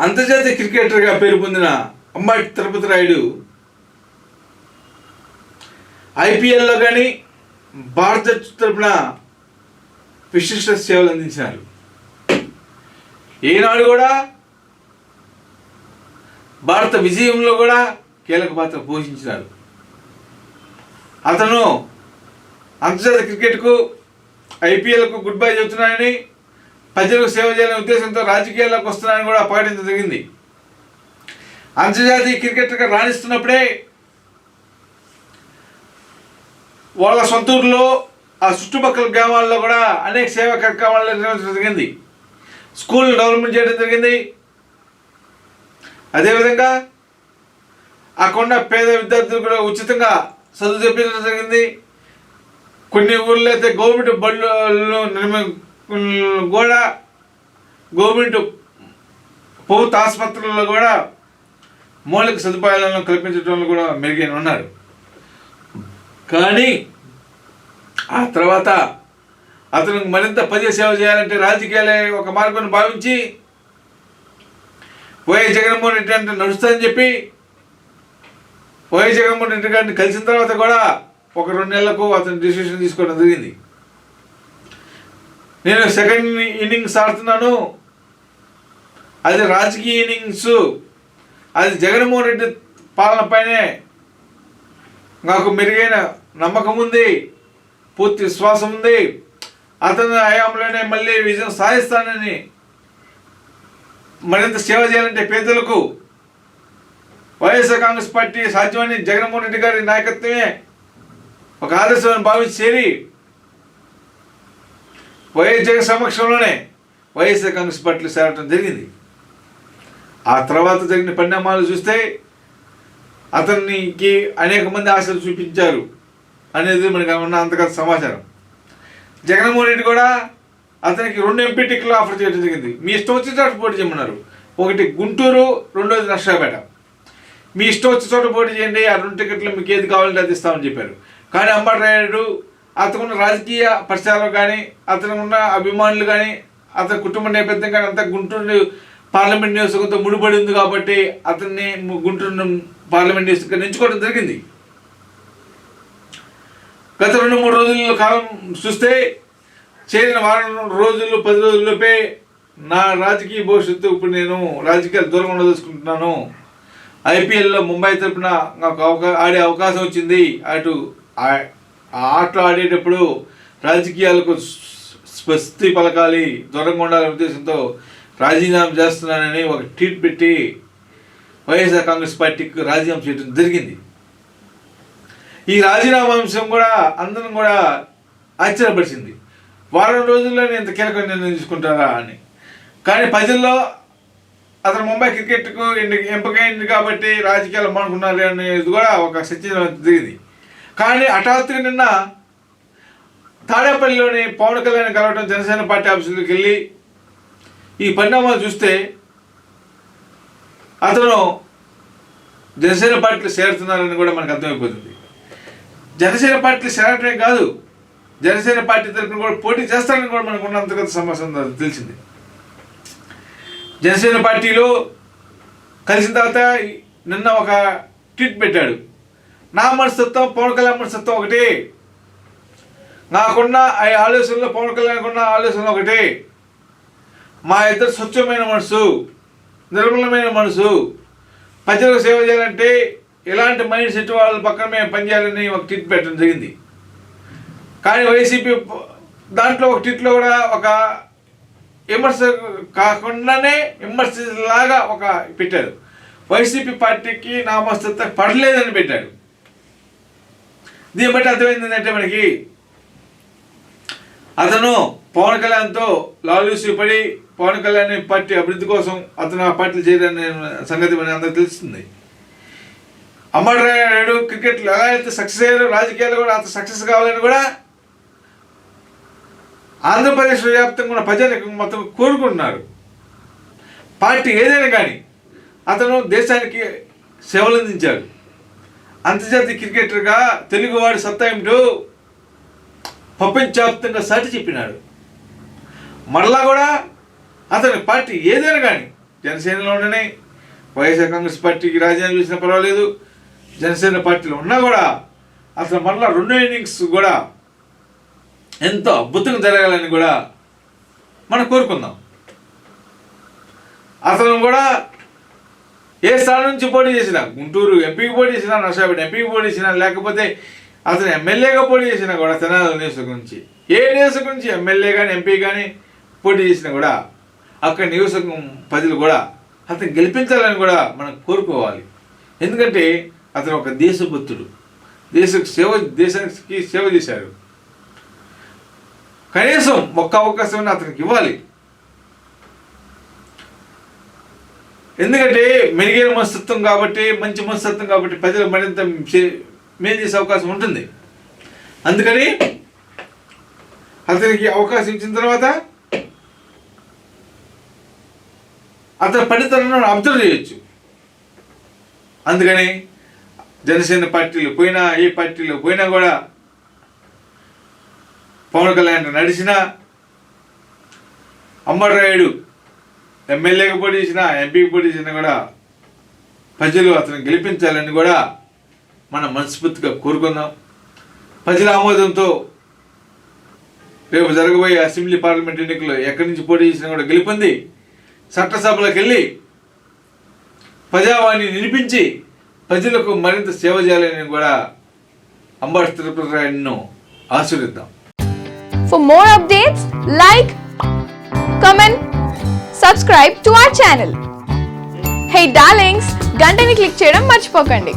అంతర్జాతీయ క్రికెటర్గా పేరు పొందిన అంబటి తిరుపతి రాయుడు ఐపీఎల్లో కానీ భారత తరపున విశిష్ట సేవలు అందించినారు. ఈనాడు కూడా భారత విజయంలో కూడా కీలక పాత్ర పోషించినారు. అతను అంతర్జాతీయ క్రికెట్కు ఐపీఎల్కు గుడ్ బై చెబుతున్నానని, ప్రజలకు సేవ చేయాలనే ఉద్దేశంతో రాజకీయాల్లోకి వస్తున్నానని కూడా ప్రకటించడం జరిగింది. అంతర్జాతీయ క్రికెటర్గా రాణిస్తున్నప్పుడే వాళ్ళ సొంత ఊరిలో ఆ చుట్టుపక్కల గ్రామాల్లో కూడా అనేక సేవా కార్యక్రమాలు నిర్వహించడం జరిగింది. స్కూల్ డెవలప్మెంట్ చేయడం జరిగింది. అదేవిధంగా అక్కడ పేద విద్యార్థులు కూడా ఉచితంగా చదువు చెప్పించడం జరిగింది. కొన్ని ఊళ్ళో అయితే గవర్నమెంట్ బడులను కూడా గవర్నమెంట్ ప్రభుత్వ ఆసుపత్రుల్లో కూడా మౌలిక సదుపాయాలను కల్పించడంలో కూడా మెరుగైన ఉన్నారు. కానీ ఆ తర్వాత అతను మరింత పది సేవ చేయాలంటే రాజకీయాలే ఒక మార్గాన్ని భావించి వైఎస్ జగన్మోహన్ రెడ్డి అంటే నడుస్తుందని చెప్పి వైఎస్ జగన్మోహన్ రెడ్డి గారిని కలిసిన తర్వాత కూడా ఒక 2 నెలలకు అతను డిసిషన్ తీసుకోవడం జరిగింది. నేను సెకండ్ ఇన్నింగ్స్ ఆడుతున్నాను, అది రాజకీయ ఇన్నింగ్స్, అది జగన్మోహన్ రెడ్డి పాలనపైనే నాకు మెరుగైన నమ్మకం ఉంది, పూర్తి విశ్వాసం ఉంది, అతని హయాంలోనే మళ్ళీ విజయం సాధిస్తానని, మరింత సేవ చేయాలంటే పేదలకు వైఎస్ఆర్ కాంగ్రెస్ పార్టీ సాధ్యమని జగన్మోహన్ రెడ్డి గారి నాయకత్వమే ఒక ఆదర్శమని భావించి చేరి వైఎస్ జగన్ సమక్షంలోనే వైఎస్ఆర్ కాంగ్రెస్ పార్టీలో చేరటం జరిగింది. ఆ తర్వాత జరిగిన పరిణామాలు చూస్తే అతనికి అనేక మంది ఆశలు చూపించారు అనేది మనకి ఉన్న అంతర్గత సమాచారం. జగన్మోహన్ రెడ్డి కూడా అతనికి 2 ఎంపీ టికెట్లు ఆఫర్ చేయడం జరిగింది. మీ ఇష్టం వచ్చే చోట పోటీ చేయమన్నారు. ఒకటి గుంటూరు, రెండోది నర్సాపేట. మీ ఇష్టం వచ్చే చోట పోటీ చేయండి, ఆ 2 టికెట్లు మీకు ఏది కావాలంటే అది ఇస్తామని చెప్పారు. కానీ అంబటి రాయుడు అతనున్న రాజకీయ పరిసరాలు కానీ, అతనున్న అభిమానులు కానీ, అతని కుటుంబ నేపథ్యం కానీ అంతా గుంటూరు పార్లమెంట్ నియోజకవర్గంతో ముడిపడి ఉంది కాబట్టి అతన్ని గుంటూరు పార్లమెంట్ నియోజకవర్గం ఎంచుకోవడం జరిగింది. గత 2-3 రోజుల కాలం చూస్తే చేరిన వారం రోజులు 10 రోజుల్లోపే నా రాజకీయ భవిష్యత్తు ఇప్పుడు నేను రాజకీయాలు దూరంగా ఉండదలుచుకుంటున్నాను, ఐపీఎల్లో ముంబై తరపున నాకు ఆడే అవకాశం వచ్చింది, అటు ఆటలు ఆడేటప్పుడు రాజకీయాలకు స్వస్తి పలకాలి, దూరంగా ఉండాలనే ఉద్దేశంతో రాజీనామా చేస్తున్నానని ఒక ట్వీట్ పెట్టి వైఎస్ఆర్ కాంగ్రెస్ పార్టీకి రాజీనామా చేయడం జరిగింది. ఈ రాజీనామా అంశం కూడా అందరం కూడా ఆశ్చర్యపరిచింది. వారం రోజుల్లోనే ఇంత కీలక నిర్ణయం తీసుకుంటారా అని. కానీ ప్రజల్లో అతను ముంబై క్రికెట్కు ఎంపికైంది కాబట్టి రాజకీయాలు మానుకున్నారు అనేది కూడా ఒక చర్చ జరిగింది. కానీ హఠాత్తుగా నిన్న తాడేపల్లిలోని పవన్ కళ్యాణ్ కలవడం జనసేన పార్టీ ఆఫీసులకు వెళ్ళి ఈ పరిణామాలు చూస్తే అతను జనసేన పార్టీలో చేరుతున్నారని కూడా మనకు అర్థమైపోతుంది. జనసేన పార్టీలో చేరటమే కాదు, జనసేన పార్టీ తరఫున కూడా పోటీ చేస్తారని కూడా మనకు ఉన్న అంతర్గత సమాచారం తెలిసింది. జనసేన పార్టీలో కలిసిన తర్వాత నిన్న ఒక ట్వీట్ పెట్టాడు. నా మనస్తత్వం పవన్ కళ్యాణ్ మనస్తత్వం ఒకటి, నాకున్న ఆలోచనలో పవన్ కళ్యాణ్ ఉన్న ఆలోచన ఒకటి, మా ఇద్దరు స్వచ్ఛమైన మనసు, నిర్మలమైన మనసు, ప్రజలకు సేవ చేయాలంటే ఎలాంటి మైండ్ సెట్ వాళ్ళ పక్కన మేము పనిచేయాలని ఒక ట్వీట్ పెట్టడం జరిగింది. కానీ వైసీపీ దాంట్లో ఒక ట్వీట్లో కూడా ఒక విమర్శ కాకుండానే విమర్శలాగా ఒక పెట్టాడు. వైసీపీ పార్టీకి నా మనస్తత్వం పడలేదని పెట్టాడు. దీన్ని బట్టి అర్థమైంది ఏంటంటే మనకి అతను పవన్ కళ్యాణ్తో లాలూసి పడి పవన్ కళ్యాణ్ పార్టీ అభివృద్ధి కోసం అతను ఆ పార్టీలు చేయడానికి సంగతి మనకి అందరికి తెలుస్తుంది. అంబటి రాయుడు క్రికెట్లో ఎలా అయితే సక్సెస్ అయ్యారో రాజకీయాలు కూడా అంత సక్సెస్ కావాలని కూడా ఆంధ్రప్రదేశ్ వ్యాప్తంగా ఉన్న ప్రజలకు మొత్తం కోరుకుంటున్నారు. పార్టీ ఏదైనా కానీ అతను దేశానికి సేవలు అందించాడు. అంతర్జాతీయ క్రికెటర్గా తెలుగువాడి సత్తా ఏమిటో ప్రపంచవ్యాప్తంగా సాటి చెప్పినాడు. మరలా కూడా అతని పార్టీ ఏదైనా కానీ జనసేనలో ఉండని, వైఎస్ఆర్ కాంగ్రెస్ పార్టీకి రాజీనామా చేసినా పర్వాలేదు, జనసేన పార్టీలో ఉన్నా కూడా అసలు మరలా 2 ఇన్నింగ్స్ కూడా ఎంతో అద్భుతంగా జరగాలని కూడా మనం కోరుకుందాం. అతను కూడా ఏ స్థానం నుంచి పోటీ చేసినా, గుంటూరు ఎంపీకి పోటీ చేసినా, నర్సాపేట ఎంపీకి పోటీ చేసినా, లేకపోతే అతను ఎమ్మెల్యేగా పోటీ చేసినా కూడా తెనాలి నియోజకవర్గం నుంచి, ఏ నియోజకవర్గం నుంచి ఎమ్మెల్యే కానీ ఎంపీ కానీ పోటీ చేసినా కూడా అక్కడ నియోజకవర్గం ప్రజలు కూడా అతను గెలిపించాలని కూడా మనం కోరుకోవాలి. ఎందుకంటే అతను ఒక దేశభక్తుడు, దేశానికి సేవ చేశాడు. కనీసం ఒక్క అవకాశం అతనికి ఇవ్వాలి. ఎందుకంటే మెరుగైన మనస్తత్వం కాబట్టి, మంచి మనస్తత్వం కాబట్టి ప్రజలు మరింత మేలు చేసే అవకాశం ఉంటుంది. అందుకని అతనికి అవకాశం ఇచ్చిన తర్వాత అతని పనితనాన్ని అబ్జర్వ్ చేయొచ్చు. అందుకని జనసేన పార్టీలు పోయినా, ఏ పార్టీలో పోయినా కూడా పవన్ కళ్యాణ్ నడిచినా, అమ్మరాయుడు ఎమ్మెల్యేగా పోటీ చేసినా, ఎంపీకి పోటీ చేసినా కూడా ప్రజలు అతను గెలిపించాలని కూడా మనం మనస్ఫూర్తిగా కోరుకుందాం. ప్రజల ఆమోదంతో రేపు జరగబోయే అసెంబ్లీ పార్లమెంట్ ఎన్నికలు ఎక్కడి నుంచి పోటీ చేసినా కూడా గెలుపొంది చట్టసభలకు వెళ్ళి ప్రజావాణి నిలిపించి ప్రజలకు మరింత సేవ చేయాలని కూడా Ambati Tirupati రాయుడును ఆశీర్వదిద్దాం. For more updates, like, comment, subscribe to our channel. Hey darlings, గంటని click చేయడం మర్చిపోకండి.